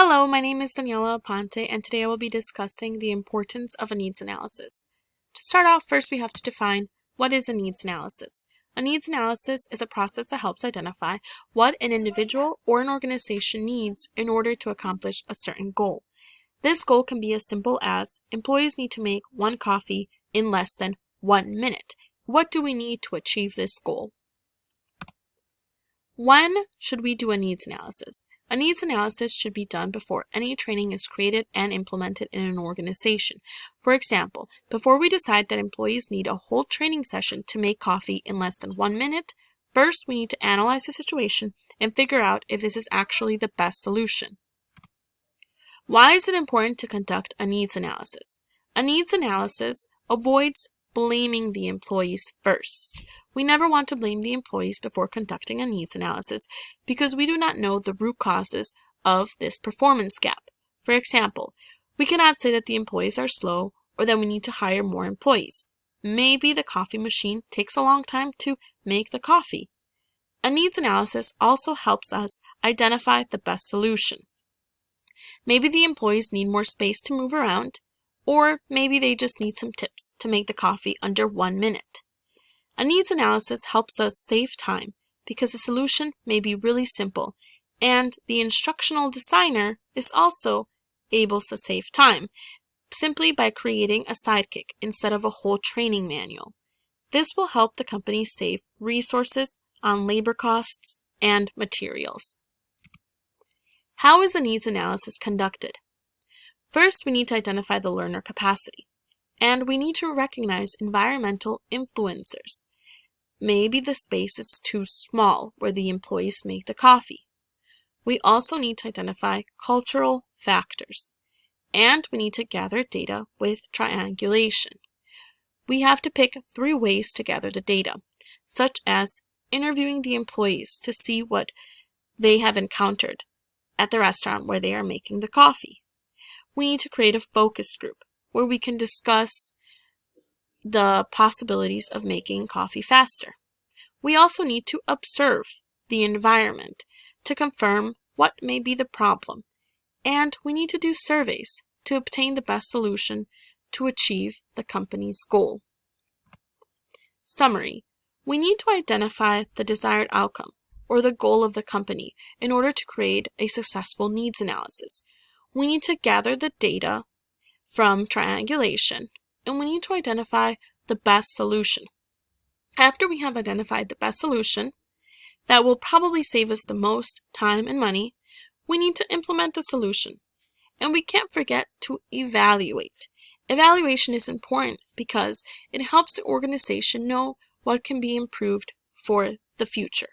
Hello, my name is Daniela Aponte, and today I will be discussing the importance of a needs analysis. To start off, first we have to define what is a needs analysis. A needs analysis is a process that helps identify what an individual or an organization needs in order to accomplish a certain goal. This goal can be as simple as employees need to make one coffee in less than 1 minute. What do we need to achieve this goal? When should we do a needs analysis? A needs analysis should be done before any training is created and implemented in an organization. For example, before we decide that employees need a whole training session to make coffee in less than 1 minute, first we need to analyze the situation and figure out if this is actually the best solution. Why is it important to conduct a needs analysis? A needs analysis avoids blaming the employees first. We never want to blame the employees before conducting a needs analysis because we do not know the root causes of this performance gap. For example, we cannot say that the employees are slow or that we need to hire more employees. Maybe the coffee machine takes a long time to make the coffee. A needs analysis also helps us identify the best solution. Maybe the employees need more space to move around, or maybe they just need some tips to make the coffee under 1 minute. A needs analysis helps us save time because the solution may be really simple, and the instructional designer is also able to save time simply by creating a sidekick instead of a whole training manual. This will help the company save resources on labor costs and materials. How is a needs analysis conducted? First, we need to identify the learner capacity, and we need to recognize environmental influencers. Maybe the space is too small where the employees make the coffee. We also need to identify cultural factors, and we need to gather data with triangulation. We have to pick 3 ways to gather the data, such as interviewing the employees to see what they have encountered at the restaurant where they are making the coffee. We need to create a focus group where we can discuss the possibilities of making coffee faster. We also need to observe the environment to confirm what may be the problem, and we need to do surveys to obtain the best solution to achieve the company's goal. Summary: we need to identify the desired outcome or the goal of the company in order to create a successful needs analysis. We need to gather the data from triangulation, and we need to identify the best solution. After we have identified the best solution, that will probably save us the most time and money, we need to implement the solution. And we can't forget to evaluate. Evaluation is important because it helps the organization know what can be improved for the future.